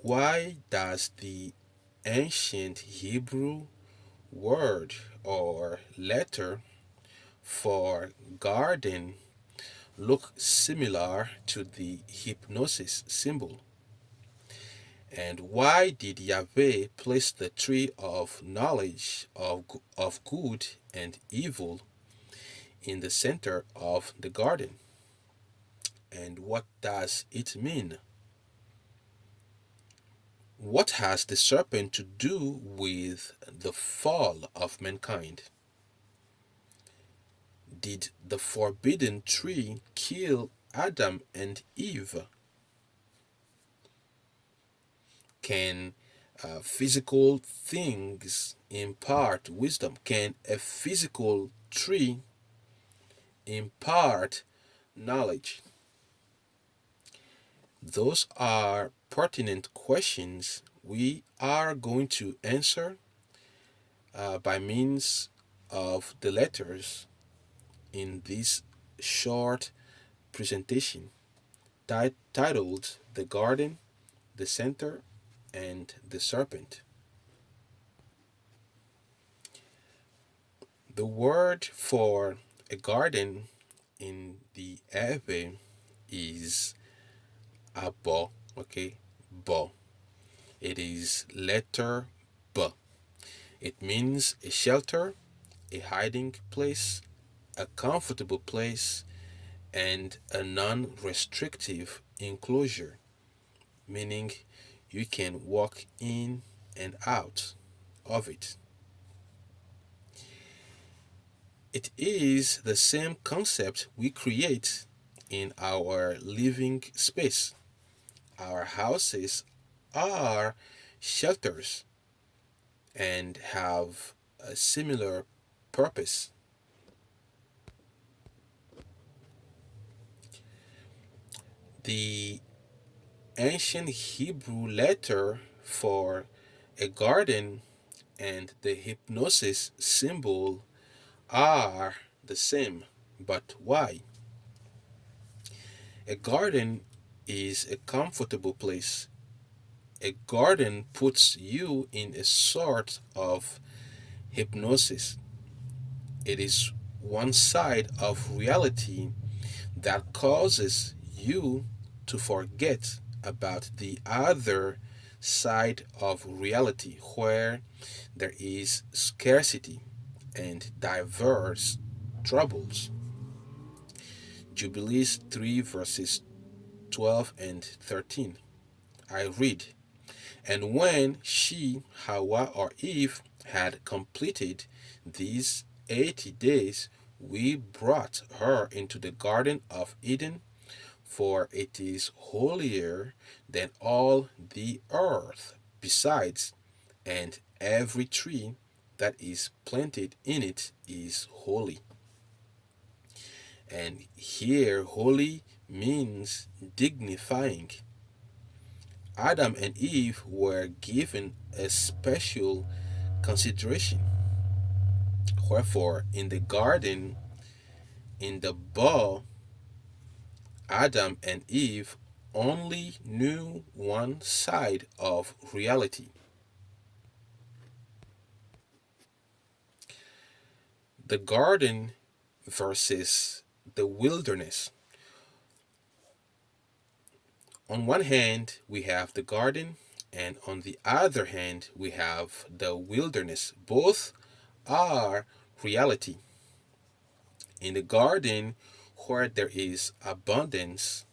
Why does the ancient Hebrew word or letter for garden look similar to the hypnosis symbol? And why did Yahweh place the tree of knowledge of good and evil in the center of the garden? And what does it mean? What has the serpent to do with the fall of mankind? Did the forbidden tree kill Adam and Eve? Can physical things impart wisdom? Can a physical tree impart knowledge? Those are pertinent questions we are going to answer by means of the letters in this short presentation titled The Garden, the Center, and the Serpent. The word for a garden in the Ave is abo, okay? Bo. It is letter B. It means a shelter, a hiding place, a comfortable place, and a non restrictive enclosure, meaning you can walk in and out of it. It is the same concept we create in our living space. Our houses are shelters and have a similar purpose. The ancient Hebrew letter for a garden and the hypnosis symbol are the same, but why? A garden is a comfortable place. A garden puts you in a sort of hypnosis. It is one side of reality that causes you to forget about the other side of reality where there is scarcity and diverse troubles. Jubilees 3 verses 12 and 13. I read, "And when she, Hawa or Eve, had completed these 80 days, we brought her into the Garden of Eden, for it is holier than all the earth besides, and every tree that is planted in it is holy." And here, holy means dignifying. Adam and Eve were given a special consideration. Wherefore, in the garden, in the bow, Adam and Eve only knew one side of reality. The garden versus the wilderness. On one hand, we have the garden, and on the other hand, we have the wilderness. Both are reality. In the garden, where there is abundance,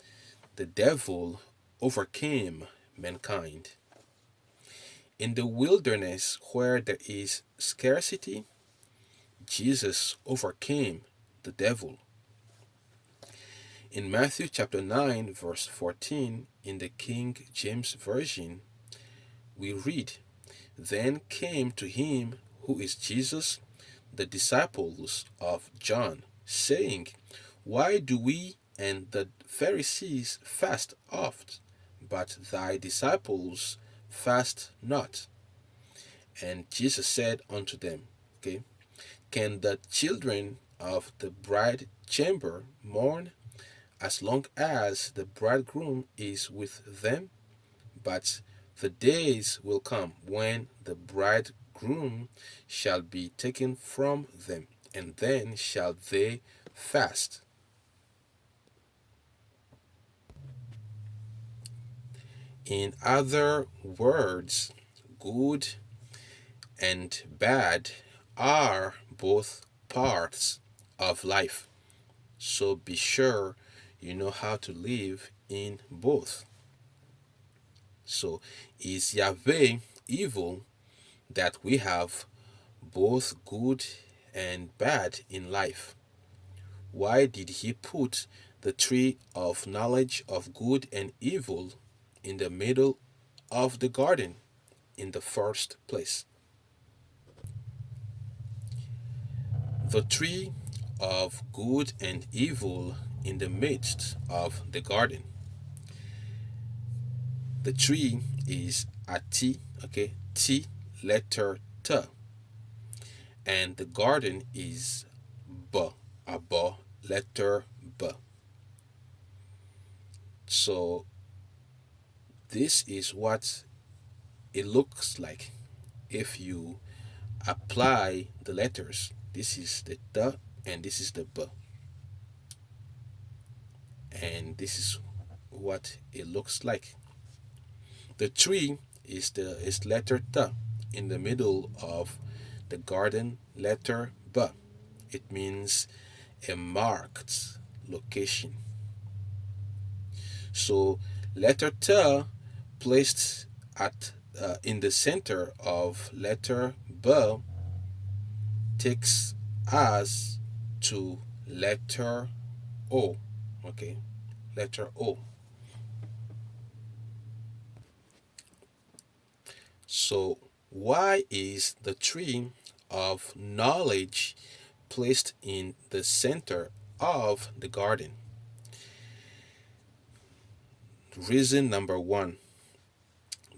the devil overcame mankind. In the wilderness, where there is scarcity, Jesus overcame the devil. In Matthew chapter 9, verse 14, in the King James Version, we read, "Then came to him, who is Jesus, the disciples of John, saying, Why do we and the Pharisees fast oft, but thy disciples fast not? And Jesus said unto them," okay, "Can the children of the bride chamber mourn as long as the bridegroom is with them? But The days will come when the bridegroom shall be taken from them, and then shall they fast. In other words, good and bad are both parts of life. So be sure you know how to live in both. So is Yahweh evil that we have both good and bad in life? Why did he put the tree of knowledge of good and evil in the middle of the garden in the first place? The tree of good and evil in the midst of the garden. The tree is a T, okay, T letter T, and the garden is B, a B letter B. So this is what it looks like if you apply the letters. This is the T and this is the B, and this is what it looks like. The tree is letter T in the middle of the garden letter B. It means a marked location. So letter T placed at in the center of letter B takes us to letter O. Okay, letter O. So why is the tree of knowledge placed in the center of the garden? Reason number one,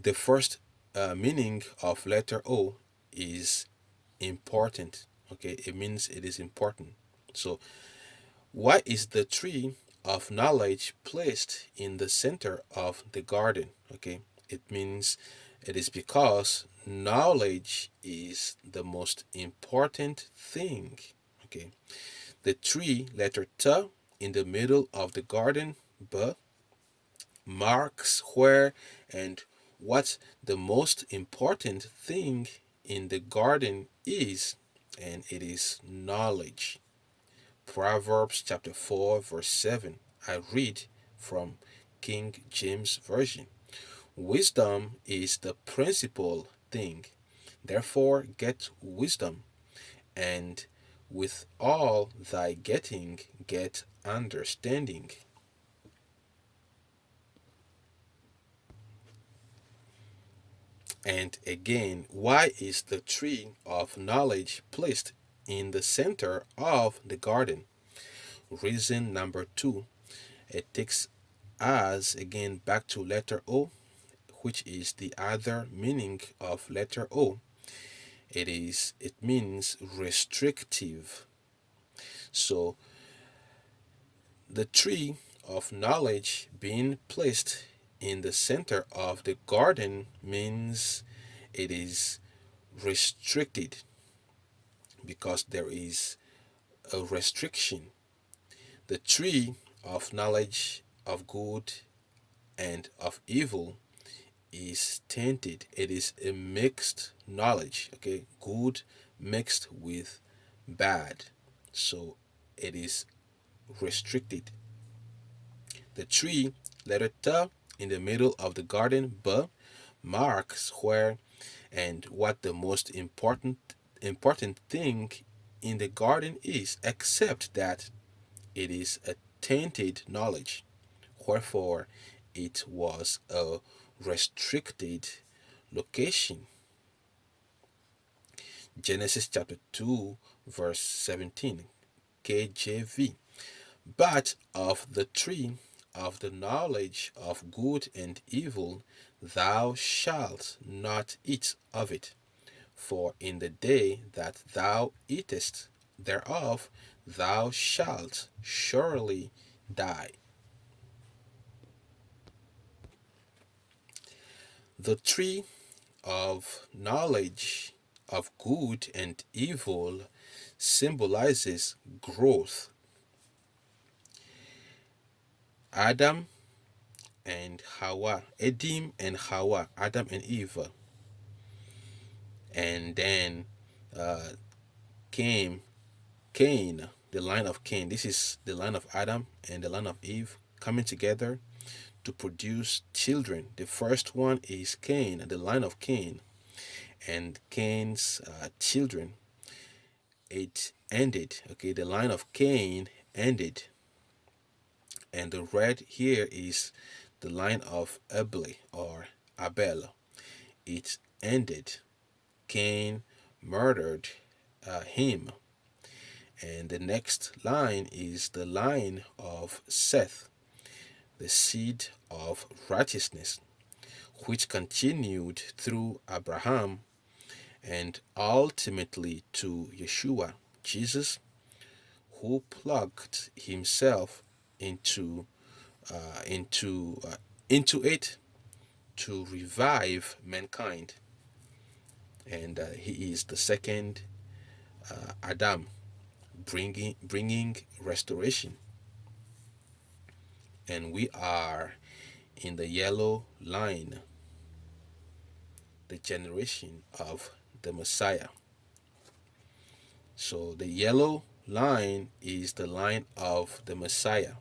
the first meaning of letter O is important. Okay, it means it is important. So why is the tree of knowledge placed in the center of the garden? Okay, it means it is because knowledge is the most important thing. Okay, the tree letter T in the middle of the garden, B, marks where and what the most important thing in the garden is, and it is knowledge. Proverbs chapter 4, verse 7. I read from King James Version. Wisdom is the principal thing. Therefore, get wisdom, and with all thy getting, get understanding. And again, why is the tree of knowledge placed in the center of the garden? Reason number two, it takes us again back to letter O, which is the other meaning of letter O. It means restrictive. So the tree of knowledge being placed in the center of the garden means it is restricted because there is a restriction. The tree of knowledge of good and of evil is tainted. It is a mixed knowledge, okay? Good mixed with bad. So it is restricted. The tree, letter T, in the middle of the garden, B, marks where and what the most important thing in the garden is, except that it is a tainted knowledge. Wherefore, it was a restricted location. Genesis chapter 2, verse 17, KJV. But of the tree of the knowledge of good and evil, thou shalt not eat of it. For in the day that thou eatest thereof, thou shalt surely die. The tree of knowledge of good and evil symbolizes growth. Adam and Hawa, Edim and Hawa, Adam and Eve, and then uh, came Cain, the line of Cain. This is the line of Adam and the line of Eve coming together to produce children. The first one is Cain, the line of Cain, and Cain's children. It ended. Okay, the line of Cain ended, and the red here is the line of Abel or Abel. It ended. Cain murdered him. And the next line is the line of Seth, the seed of righteousness, which continued through Abraham and ultimately to Yeshua, Jesus, who plugged himself into uh, into uh, into it to revive mankind, and he is the second Adam, bringing restoration. And we are in the yellow line, the generation of the Messiah. So the yellow line is the line of the Messiah,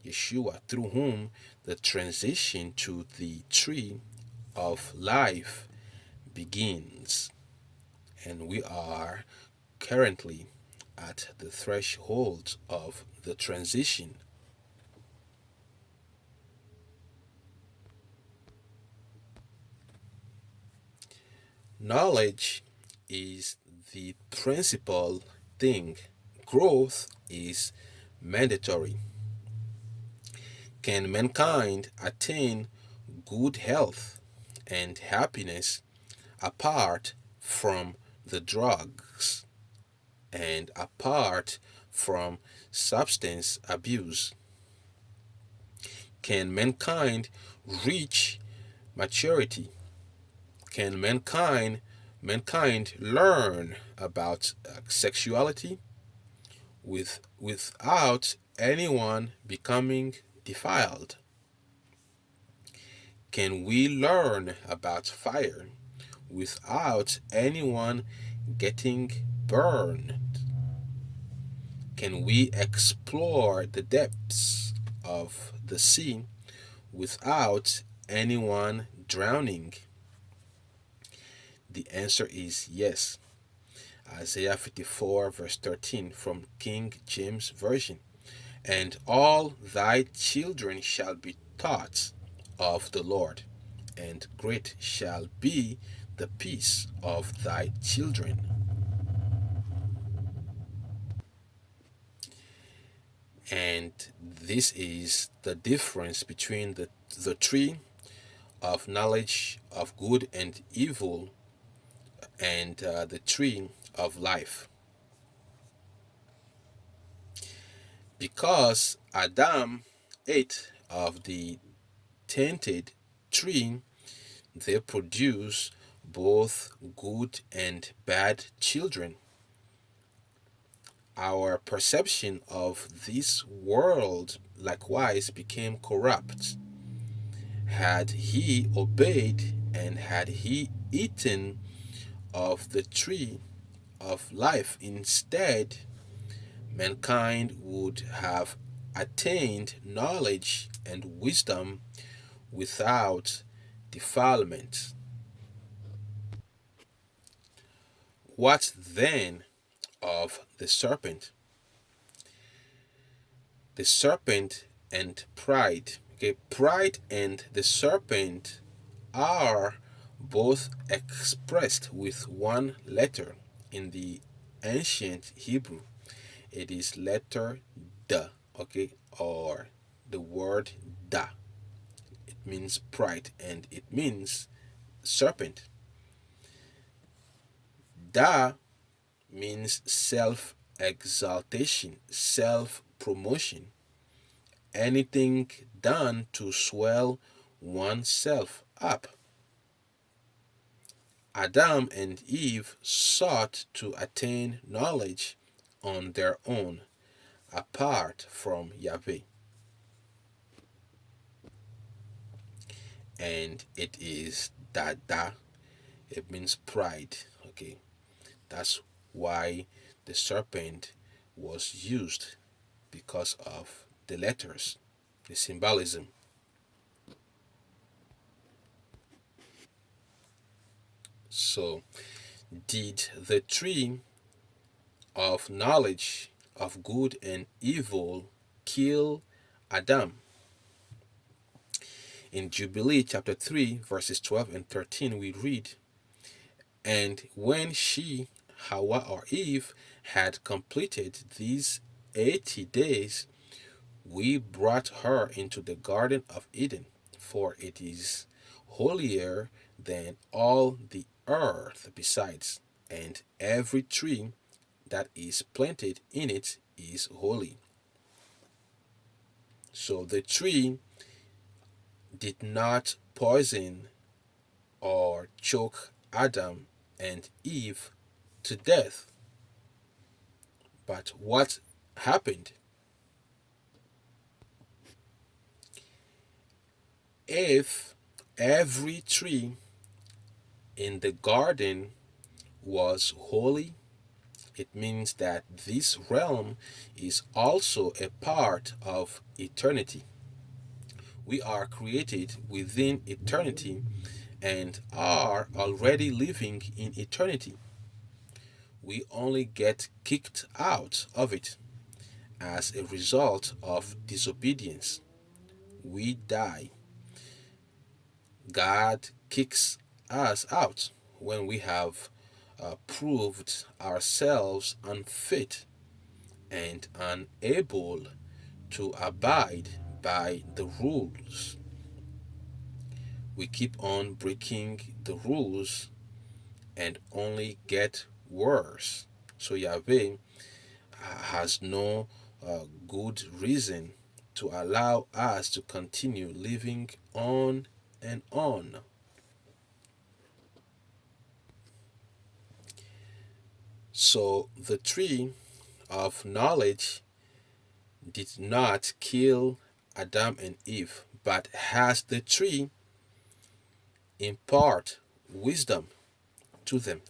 Yeshua, through whom the transition to the tree of life begins. And we are currently at the threshold of the transition. Knowledge is the principal thing. Growth is mandatory. Can mankind attain good health and happiness apart from the drugs and apart from substance abuse? Can mankind reach maturity? Can mankind learn about sexuality without anyone becoming defiled? Can we learn about fire without anyone getting burned? Can we explore the depths of the sea without anyone drowning? The answer is yes. Isaiah 54 verse 13 from King James Version. And all thy children shall be taught of the Lord, and great shall be the peace of thy children. And this is the difference between the tree of knowledge of good and evil and the tree of life. Because Adam ate of the tainted tree, they produce both good and bad children. Our perception of this world likewise became corrupt. Had he obeyed and had he eaten of the tree of life instead, mankind would have attained knowledge and wisdom without defilement. What then of the serpent? The serpent and pride. Okay, pride and the serpent are both expressed with one letter in the ancient Hebrew. It is letter D, okay, or the word Da. It means pride and it means serpent. Da means self exaltation, self promotion, anything done to swell oneself up. Adam and Eve sought to attain knowledge on their own, apart from Yahweh. And it is Dada, it means pride. Okay, that's why the serpent was used, because of the letters, the symbolism. So, did the tree of knowledge of good and evil kill Adam? In Jubilee chapter 3, verses 12 and 13, we read, "And when she, Hawa or Eve, had completed these 80 days, we brought her into the Garden of Eden, for it is holier than all the earth besides, and every tree that is planted in it is holy." So the tree did not poison or choke Adam and Eve to death. But what happened? If every tree in the garden was holy, it means that this realm is also a part of eternity. We are created within eternity and are already living in eternity. We only get kicked out of it as a result of disobedience. We die. God kicks us out when we have proved ourselves unfit and unable to abide by the rules. We keep on breaking the rules and only get worse. So Yahweh has no good reason to allow us to continue living on and on. So the tree of knowledge did not kill Adam and Eve, but has the tree impart wisdom to them.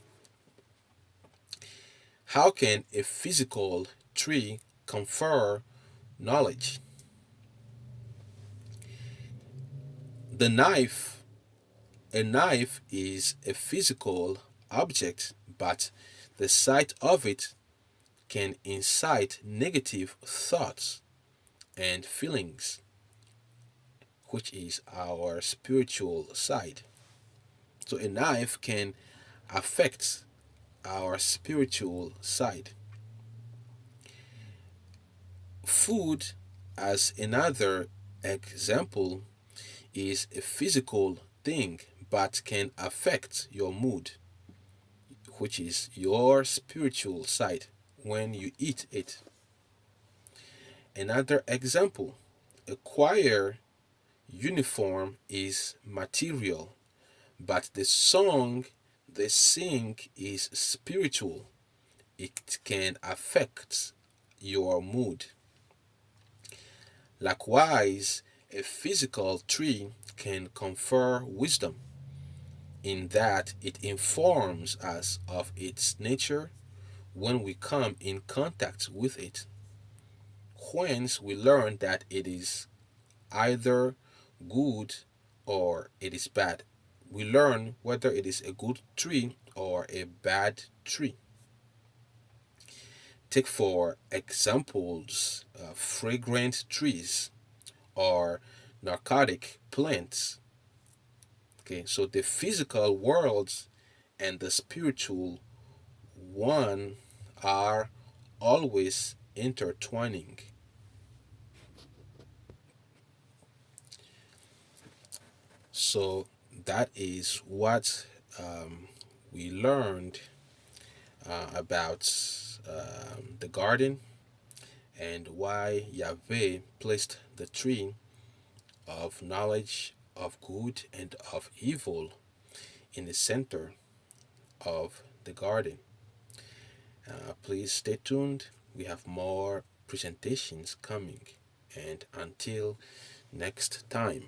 How can a physical tree confer knowledge? The knife, a knife is a physical object, but the sight of it can incite negative thoughts and feelings, which is our spiritual side. So a knife can affect our spiritual side. Food, as another example, is a physical thing but can affect your mood, which is your spiritual side when you eat it. Another example, a choir uniform is material, but the song they sing is spiritual. It can affect your mood. Likewise, a physical tree can confer wisdom in that it informs us of its nature when we come in contact with it. Whence we learn that it is either good or it is bad. We learn whether it is a good tree or a bad tree. Take for examples fragrant trees or narcotic plants. Okay, so the physical worlds and the spiritual one are always intertwining. So that is what we learned about the garden and why Yahweh placed the tree of knowledge of good and of evil in the center of the garden. Please stay tuned. We have more presentations coming. And until next time.